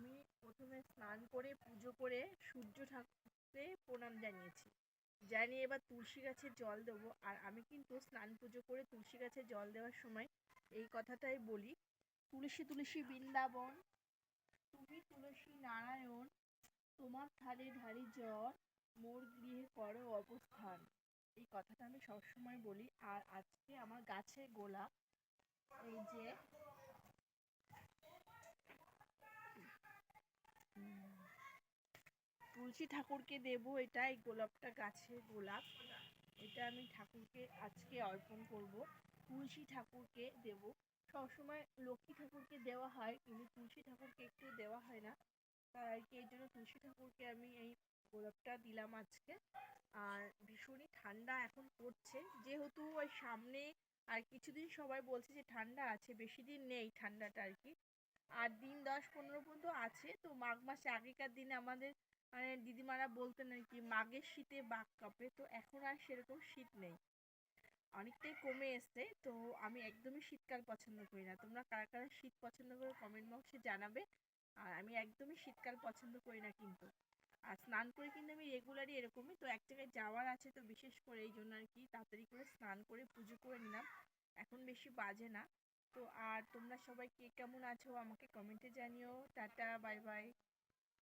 আমি প্রথমে স্নান করে পুজো করে সূর্য ঠাকুরকে প্রণাম জানিয়েছি, জানিয়ে এবার তুলসী গাছে জল দেবো। আর আমি কিন্তু স্নান পুজো করে তুলসী গাছে জল দেওয়ার সময় এই কথাটাই বলি, তুলসী তুলসী বৃন্দাবন, তুমি তুলসী নারায়ণ, তোমার ধারে ধারি জল, মোর গৃহে করো অবস্থান। এই কথাটা আমি সবসময় বলি। আর আজকে আমার গাছে গোলাপ, এই যে তুলসী ঠাকুরকে দেবো, এটা এই গোলাপটা গাছের গোলাপ, এটা আমি ঠাকুরকে আজকে অর্পণ করব। তুলসী ঠাকুরকে দেব, সবসময় লক্ষ্মী ঠাকুরকে দেওয়া হয় কিন্তু তুলসী ঠাকুরকে একটু দেওয়া হয় না, তাই আর কি এই জন্য তুলসী ঠাকুরকে আমি এই গোলাপটা দিলাম আজকে। আর ভীষণই ঠান্ডা এখন পড়ছে, যেহেতু ওই সামনে আর কিছুদিন সবাই বলছে যে ঠান্ডা আছে, বেশি দিন নেই ঠান্ডাটা আর কি, 8 দিন 10-15 পর্যন্ত আছে। তো মাঘ মাসে আগেকার দিনে আমাদের মানে দিদিমারা বলতেন আর কি, মাঘের শীতে বাঘ কাঁপে, তো এখন আর সেরকম শীত নেই, অনেকটাই কমে এসছে। তো আমি একদমই শীতকাল পছন্দ করি না, তোমরা কারা কারা শীত পছন্দ করে কমেন্ট বক্সে জানাবে। আর আমি একদমই শীতকাল পছন্দ করি না কিন্তু। আর স্নান করে কিন্তু আমি রেগুলারই এরকমই, তো এক জায়গায় যাওয়ার আছে তো বিশেষ করে এই জন্য আর কি তাড়াতাড়ি করে স্নান করে পুজো করে নিলাম, এখন বেশি বাজে না। তো আর তোমরা সবাই কে কেমন আছো আমাকে কমেন্টে জানিও। Tata, bye bye.